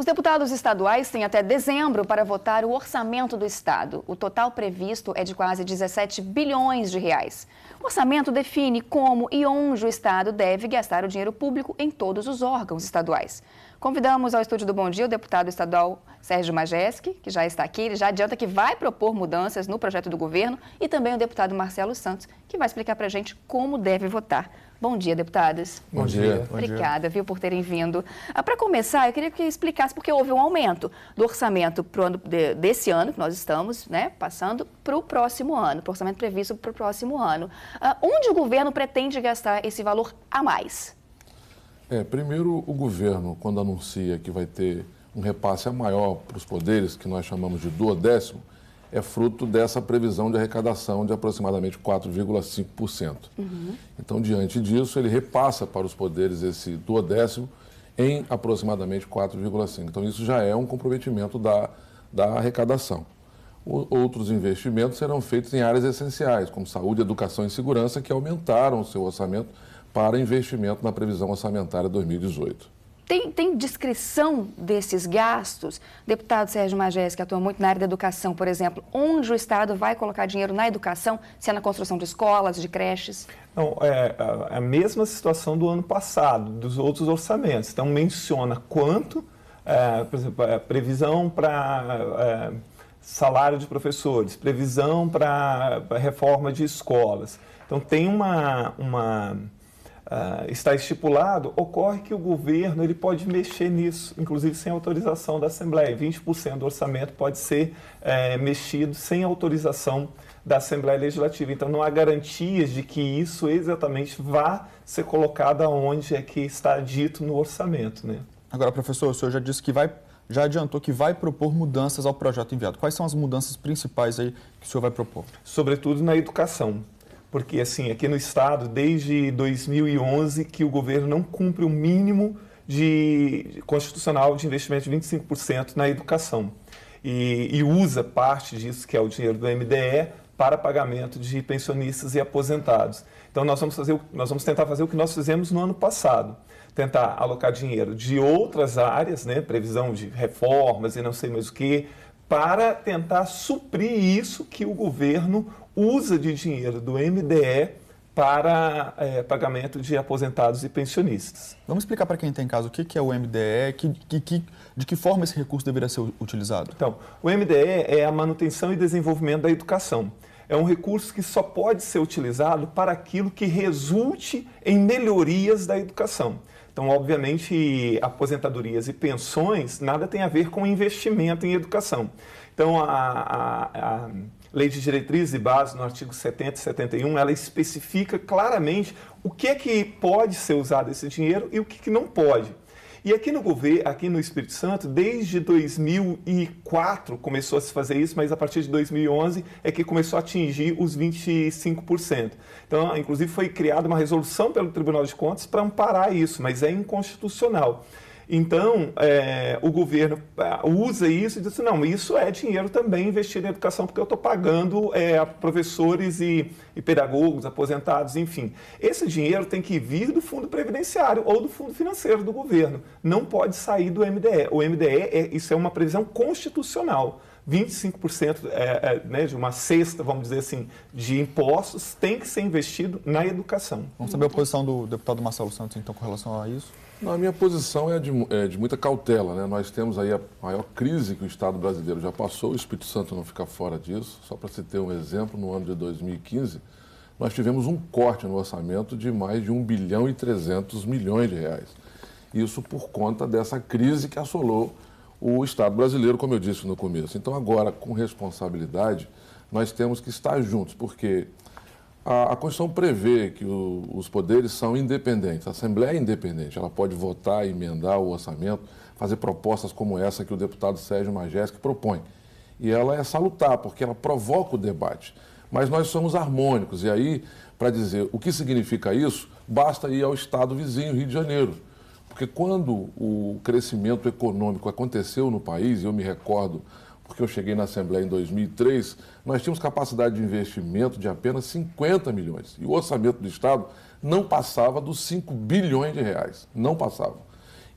Os deputados estaduais têm até dezembro para votar o orçamento do Estado. O total previsto é de quase 17 bilhões de reais. O orçamento define como e onde o Estado deve gastar o dinheiro público em todos os órgãos estaduais. Convidamos ao estúdio do Bom Dia o deputado estadual Sérgio Majeski, que já está aqui. Ele já adianta que vai propor mudanças no projeto do governo, e também o deputado Marcelo Santos, que vai explicar para a gente como deve votar. Bom dia, deputados. Bom dia. Obrigada, viu, por terem vindo. Para começar, eu queria que explicasse porque houve um aumento do orçamento pro ano, desse ano, que nós estamos passando, para o próximo ano, para o orçamento previsto para o próximo ano. Onde o governo pretende gastar esse valor a mais? Primeiro, o governo, quando anuncia que vai ter um repasse maior para os poderes, que nós chamamos de duodécimo, é fruto dessa previsão de arrecadação de aproximadamente 4,5%. Então, diante disso, ele repassa para os poderes esse duodécimo em aproximadamente 4,5%. Então, isso já é um comprometimento da arrecadação. Outros investimentos serão feitos em áreas essenciais, como saúde, educação e segurança, que aumentaram o seu orçamento para investimento na previsão orçamentária 2018. Tem descrição desses gastos? Deputado Sérgio Majeski, que atua muito na área da educação, por exemplo, onde o Estado vai colocar dinheiro na educação, se é na construção de escolas, de creches? Não, é a mesma situação do ano passado, dos outros orçamentos. Então, menciona quanto, por exemplo, previsão para salário de professores, previsão para reforma de escolas. Então, tem está estipulado, ocorre que o governo ele pode mexer nisso, inclusive sem autorização da Assembleia. 20% do orçamento pode ser mexido sem autorização da Assembleia Legislativa. Então, não há garantias de que isso exatamente vá ser colocado onde é que está dito no orçamento, né? Agora, professor, o senhor já disse que já adiantou que vai propor mudanças ao projeto enviado. Quais são as mudanças principais aí que o senhor vai propor? Sobretudo na educação. Porque, assim, aqui no Estado, desde 2011, que o governo não cumpre o mínimo constitucional de investimento de 25% na educação. E usa parte disso, que é o dinheiro do MDE, para pagamento de pensionistas e aposentados. Então, nós vamos tentar fazer o que nós fizemos no ano passado. Tentar alocar dinheiro de outras áreas, né, previsão de reformas e não sei mais o que, para tentar suprir isso que o governo usa de dinheiro do MDE para pagamento de aposentados e pensionistas. Vamos explicar para quem está em casa o que é o MDE, de que forma esse recurso deveria ser utilizado? Então, o MDE é a manutenção e desenvolvimento da educação. É um recurso que só pode ser utilizado para aquilo que resulte em melhorias da educação. Então, obviamente, aposentadorias e pensões nada tem a ver com investimento em educação. Então, a Lei de Diretrizes e Bases, no artigo 70 e 71, ela especifica claramente o que é que pode ser usado esse dinheiro e o que não pode. E aqui no Espírito Santo, desde 2004 começou a se fazer isso, mas a partir de 2011 é que começou a atingir os 25%. Então, inclusive, foi criada uma resolução pelo Tribunal de Contas para amparar isso, mas é inconstitucional. Então, o governo usa isso e diz assim, não, isso é dinheiro também investido em educação, porque eu estou pagando professores e pedagogos, aposentados, enfim. Esse dinheiro tem que vir do Fundo Previdenciário ou do Fundo Financeiro do governo. Não pode sair do MDE. O MDE, isso é uma previsão constitucional. 25% né, de uma cesta, vamos dizer assim, de impostos tem que ser investido na educação. Vamos saber a posição do deputado Marcelo Santos, então, com relação a isso? Não, a minha posição é de muita cautela, né? Nós temos aí a maior crise que o Estado brasileiro já passou, o Espírito Santo não fica fora disso. Só para se ter um exemplo, no ano de 2015, nós tivemos um corte no orçamento de mais de 1 bilhão e 300 milhões de reais. Isso por conta dessa crise que assolou o Estado brasileiro, como eu disse no começo. Então, agora, com responsabilidade, nós temos que estar juntos, porque a Constituição prevê que os poderes são independentes, a Assembleia é independente, ela pode votar, emendar o orçamento, fazer propostas como essa que o deputado Sérgio Majeski propõe. E ela é salutar, porque ela provoca o debate. Mas nós somos harmônicos, e aí, para dizer o que significa isso, basta ir ao estado vizinho, Rio de Janeiro. Porque quando o crescimento econômico aconteceu no país, e eu me recordo, porque eu cheguei na Assembleia em 2003, nós tínhamos capacidade de investimento de apenas 50 milhões. E o orçamento do Estado não passava dos 5 bilhões de reais, não passava.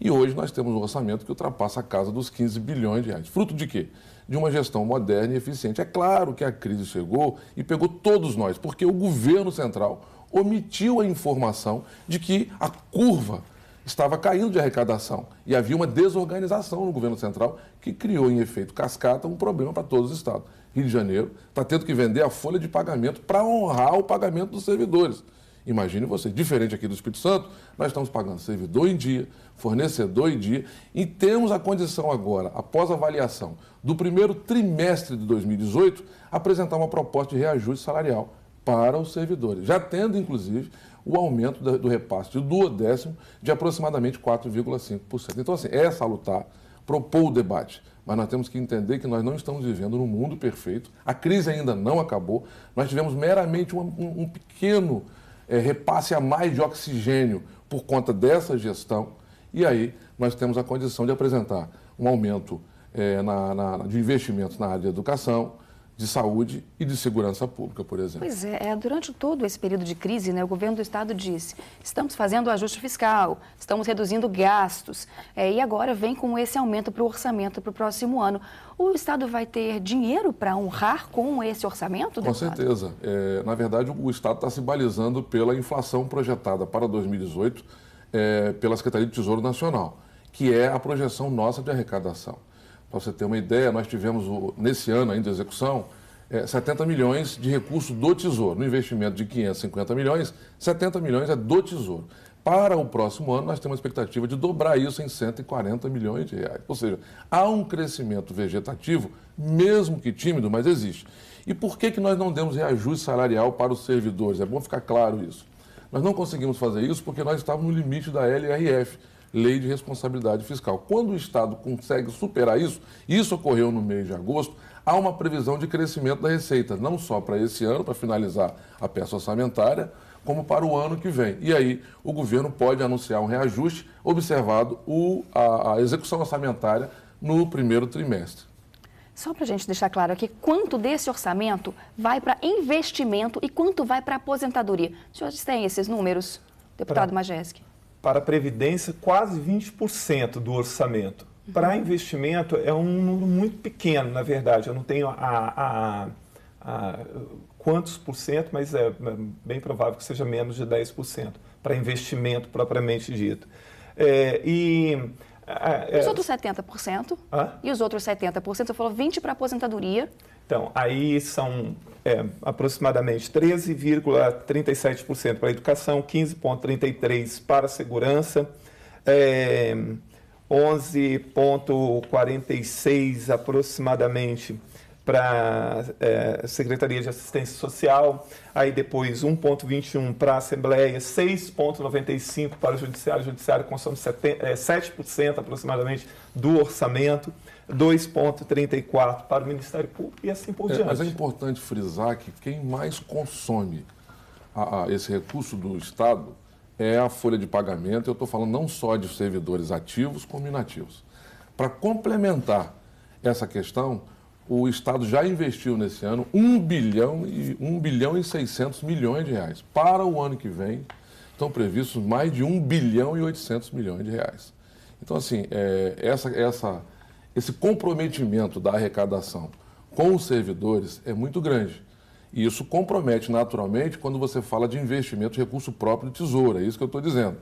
E hoje nós temos um orçamento que ultrapassa a casa dos 15 bilhões de reais. Fruto de quê? De uma gestão moderna e eficiente. É claro que a crise chegou e pegou todos nós, porque o governo central omitiu a informação de que a curva estava caindo de arrecadação e havia uma desorganização no governo central que criou, em efeito cascata, um problema para todos os estados. Rio de Janeiro está tendo que vender a folha de pagamento para honrar o pagamento dos servidores. Imagine você, diferente aqui do Espírito Santo, nós estamos pagando servidor em dia, fornecedor em dia, e temos a condição agora, após a avaliação do primeiro trimestre de 2018, apresentar uma proposta de reajuste salarial para os servidores, já tendo, inclusive, o aumento do repasse do duodécimo de aproximadamente 4,5%. Então, assim, é salutar, propor o debate, mas nós temos que entender que nós não estamos vivendo num mundo perfeito, a crise ainda não acabou, nós tivemos meramente um pequeno repasse a mais de oxigênio por conta dessa gestão, e aí nós temos a condição de apresentar um aumento de investimentos na área de educação, de saúde e de segurança pública, por exemplo. Pois é, durante todo esse período de crise, né, o governo do estado disse, estamos fazendo o ajuste fiscal, estamos reduzindo gastos, e agora vem com esse aumento para o orçamento para o próximo ano. O estado vai ter dinheiro para honrar com esse orçamento, deputado? Com certeza. Na verdade, o estado está se balizando pela inflação projetada para 2018 pela Secretaria do Tesouro Nacional, que é a projeção nossa de arrecadação. Para você ter uma ideia, nós tivemos, nesse ano ainda de execução, 70 milhões de recursos do Tesouro. No investimento de 550 milhões, 70 milhões é do Tesouro. Para o próximo ano, nós temos uma expectativa de dobrar isso em 140 milhões de reais. Ou seja, há um crescimento vegetativo, mesmo que tímido, mas existe. E por que nós não demos reajuste salarial para os servidores? É bom ficar claro isso. Nós não conseguimos fazer isso porque nós estávamos no limite da LRF, Lei de Responsabilidade Fiscal. Quando o Estado consegue superar isso ocorreu no mês de agosto, há uma previsão de crescimento da receita, não só para esse ano, para finalizar a peça orçamentária, como para o ano que vem. E aí o governo pode anunciar um reajuste, observado a execução orçamentária no primeiro trimestre. Só para a gente deixar claro aqui, quanto desse orçamento vai para investimento e quanto vai para aposentadoria? Os senhores têm esses números, deputado Majewski? Para a Previdência, quase 20% do orçamento. Para investimento, é um número muito pequeno, na verdade. Eu não tenho quantos por cento, mas é bem provável que seja menos de 10% para investimento propriamente dito. Os outros 70%? E os outros 70%? Você falou 20% para aposentadoria. Então, aí são aproximadamente 13,37% para a educação, 15,33% para a segurança, 11,46% aproximadamente para a Secretaria de Assistência Social, aí depois 1,21% para a Assembleia, 6,95% para o Judiciário. O Judiciário consome 7% aproximadamente do orçamento, 2,34% para o Ministério Público e assim por diante. Mas é importante frisar que quem mais consome esse recurso do Estado é a folha de pagamento. Eu estou falando não só de servidores ativos como inativos. Para complementar essa questão, o Estado já investiu nesse ano 1 bilhão e 600 milhões de reais. Para o ano que vem, estão previstos mais de 1 bilhão e 800 milhões de reais. Então, assim, esse comprometimento da arrecadação com os servidores é muito grande. E isso compromete naturalmente quando você fala de investimento de recurso próprio do Tesouro. É isso que eu estou dizendo.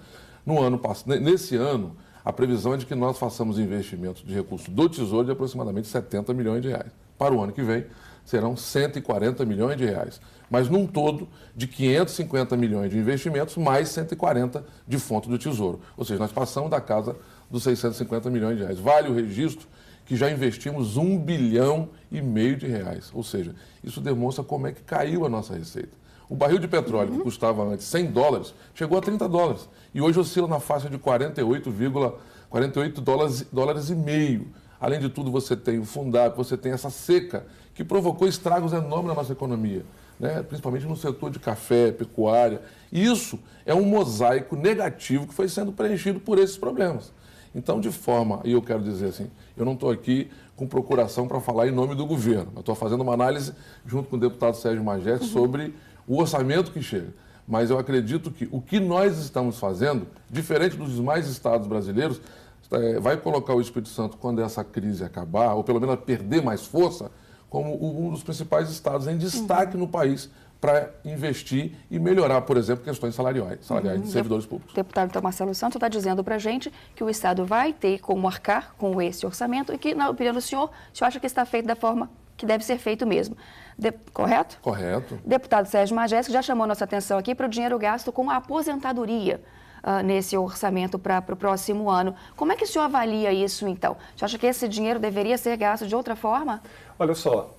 Nesse ano, a previsão é de que nós façamos investimentos de recurso do Tesouro de aproximadamente 70 milhões de reais. Para o ano que vem, serão 140 milhões de reais. Mas num todo de 550 milhões de investimentos, mais 140 de fonte do Tesouro. Ou seja, nós passamos da casa dos 650 milhões de reais. Vale o registro que já investimos 1 bilhão e meio de reais. Ou seja, isso demonstra como é que caiu a nossa receita. O barril de petróleo, que custava antes $100, chegou a $30. E hoje oscila na faixa de 48 dólares e meio. Além de tudo, você tem o Fundap, você tem essa seca que provocou estragos enormes na nossa economia, né? Principalmente no setor de café, pecuária. E isso é um mosaico negativo que foi sendo preenchido por esses problemas. Então, e eu quero dizer assim, eu não estou aqui com procuração para falar em nome do governo, eu estou fazendo uma análise junto com o deputado Sérgio Majewski sobre o orçamento que chega. Mas eu acredito que o que nós estamos fazendo, diferente dos demais estados brasileiros, vai colocar o Espírito Santo, quando essa crise acabar, ou pelo menos perder mais força, como um dos principais estados em destaque no país para investir e melhorar, por exemplo, questões salariais de servidores públicos. O deputado então, Marcelo Santos está dizendo para a gente que o Estado vai ter como arcar com esse orçamento e que, na opinião do senhor acha que está feito da forma que deve ser feito mesmo. Correto? Correto. Deputado Sérgio Majesco já chamou nossa atenção aqui para o dinheiro gasto com a aposentadoria nesse orçamento para o próximo ano. Como é que o senhor avalia isso, então? Você acha que esse dinheiro deveria ser gasto de outra forma? Olha só,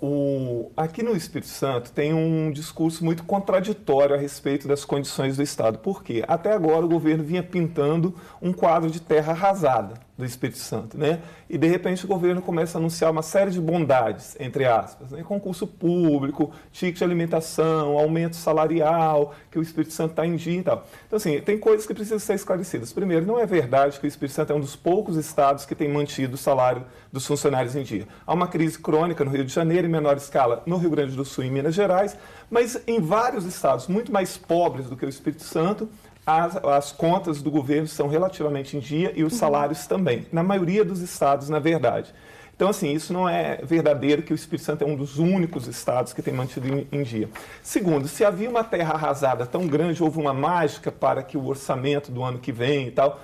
aqui no Espírito Santo tem um discurso muito contraditório a respeito das condições do Estado. Por quê? Até agora o governo vinha pintando um quadro de terra arrasada do Espírito Santo, né? E de repente o governo começa a anunciar uma série de bondades, entre aspas, né? Concurso público, ticket de alimentação, aumento salarial, que o Espírito Santo está em dia e tal. Então, assim, tem coisas que precisam ser esclarecidas. Primeiro, não é verdade que o Espírito Santo é um dos poucos estados que tem mantido o salário dos funcionários em dia. Há uma crise crônica no Rio de Janeiro, em menor escala no Rio Grande do Sul e em Minas Gerais, mas em vários estados muito mais pobres do que o Espírito Santo, as contas do governo são relativamente em dia e os salários também, na maioria dos estados, na verdade. Então, assim, isso não é verdadeiro que o Espírito Santo é um dos únicos estados que tem mantido em dia. Segundo, se havia uma terra arrasada tão grande, houve uma mágica para que o orçamento do ano que vem e tal.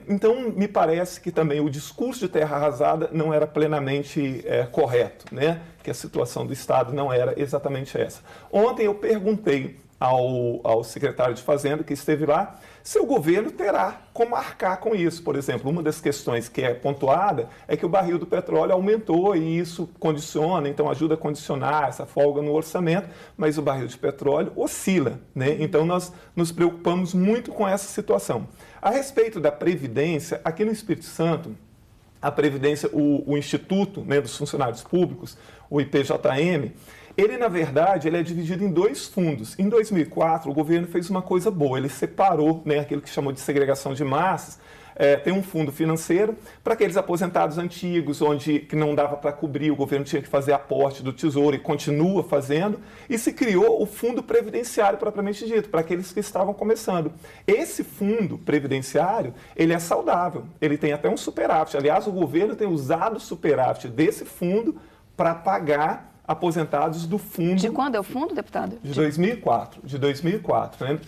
Então, me parece que também o discurso de terra arrasada não era plenamente correto, né? Que a situação do Estado não era exatamente essa. Ontem eu perguntei ao secretário de Fazenda, que esteve lá, se o governo terá como arcar com isso. Por exemplo, uma das questões que é pontuada é que o barril do petróleo aumentou e isso condiciona, então ajuda a condicionar essa folga no orçamento, mas o barril de petróleo oscila, né? Então nós nos preocupamos muito com essa situação. A respeito da Previdência, aqui no Espírito Santo, a Previdência, o Instituto, né, dos Funcionários Públicos, o IPJM, ele, na verdade, ele é dividido em dois fundos. Em 2004, o governo fez uma coisa boa, ele separou, né, aquilo que chamou de segregação de massas. Tem um fundo financeiro para aqueles aposentados antigos, que não dava para cobrir, o governo tinha que fazer aporte do Tesouro e continua fazendo, e se criou o fundo previdenciário propriamente dito, para aqueles que estavam começando. Esse fundo previdenciário, ele é saudável, ele tem até um superávit. Aliás, o governo tem usado o superávit desse fundo para pagar aposentados do fundo... De quando é o fundo, deputado? De 2004, né?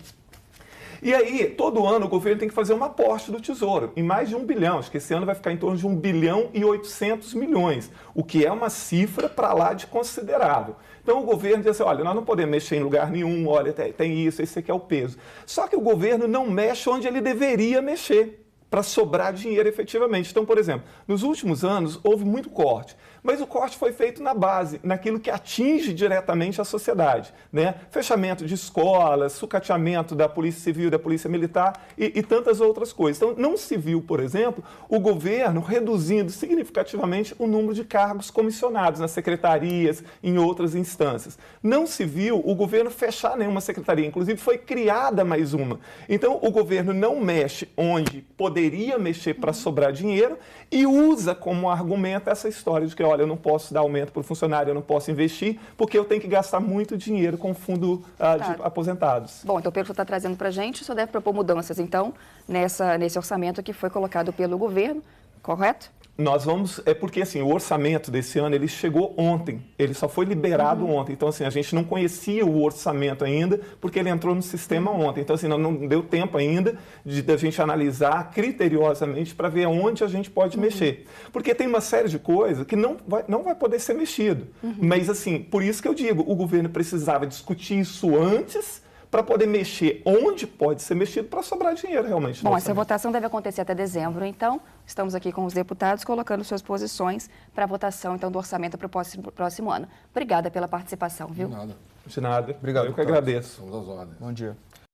E aí, todo ano, o governo tem que fazer um aporte do Tesouro, em mais de 1 bilhão. Acho que esse ano vai ficar em torno de 1 bilhão e 800 milhões, o que é uma cifra para lá de considerável. Então, o governo diz assim, olha, nós não podemos mexer em lugar nenhum, olha, tem isso, esse aqui é o peso. Só que o governo não mexe onde ele deveria mexer, para sobrar dinheiro efetivamente. Então, por exemplo, nos últimos anos houve muito corte, mas o corte foi feito na base, naquilo que atinge diretamente a sociedade, né? Fechamento de escolas, sucateamento da Polícia Civil, da Polícia Militar e tantas outras coisas. Então, não se viu, por exemplo, o governo reduzindo significativamente o número de cargos comissionados nas secretarias, em outras instâncias. Não se viu o governo fechar nenhuma secretaria, inclusive foi criada mais uma. Então, o governo não mexe onde poderia mexer para sobrar dinheiro e usa como argumento essa história de que, olha, eu não posso dar aumento para o funcionário, eu não posso investir, porque eu tenho que gastar muito dinheiro com o fundo de aposentados. Bom, então pelo que você está trazendo para a gente, o senhor deve propor mudanças, então, nesse orçamento que foi colocado pelo governo, correto? Nós vamos, porque assim, o orçamento desse ano, ele chegou ontem, ele só foi liberado ontem, então assim, a gente não conhecia o orçamento ainda, porque ele entrou no sistema ontem, então assim, não deu tempo ainda de a gente analisar criteriosamente para ver onde a gente pode mexer, porque tem uma série de coisas que não vai poder ser mexido, mas assim, por isso que eu digo, o governo precisava discutir isso antes, para poder mexer onde pode ser mexido para sobrar dinheiro realmente. Bom, essa votação deve acontecer até dezembro, então estamos aqui com os deputados colocando suas posições para a votação então, do orçamento para o próximo ano. Obrigada pela participação, viu? De nada. De nada. Obrigado. Eu que agradeço. Somos às ordens. Bom dia.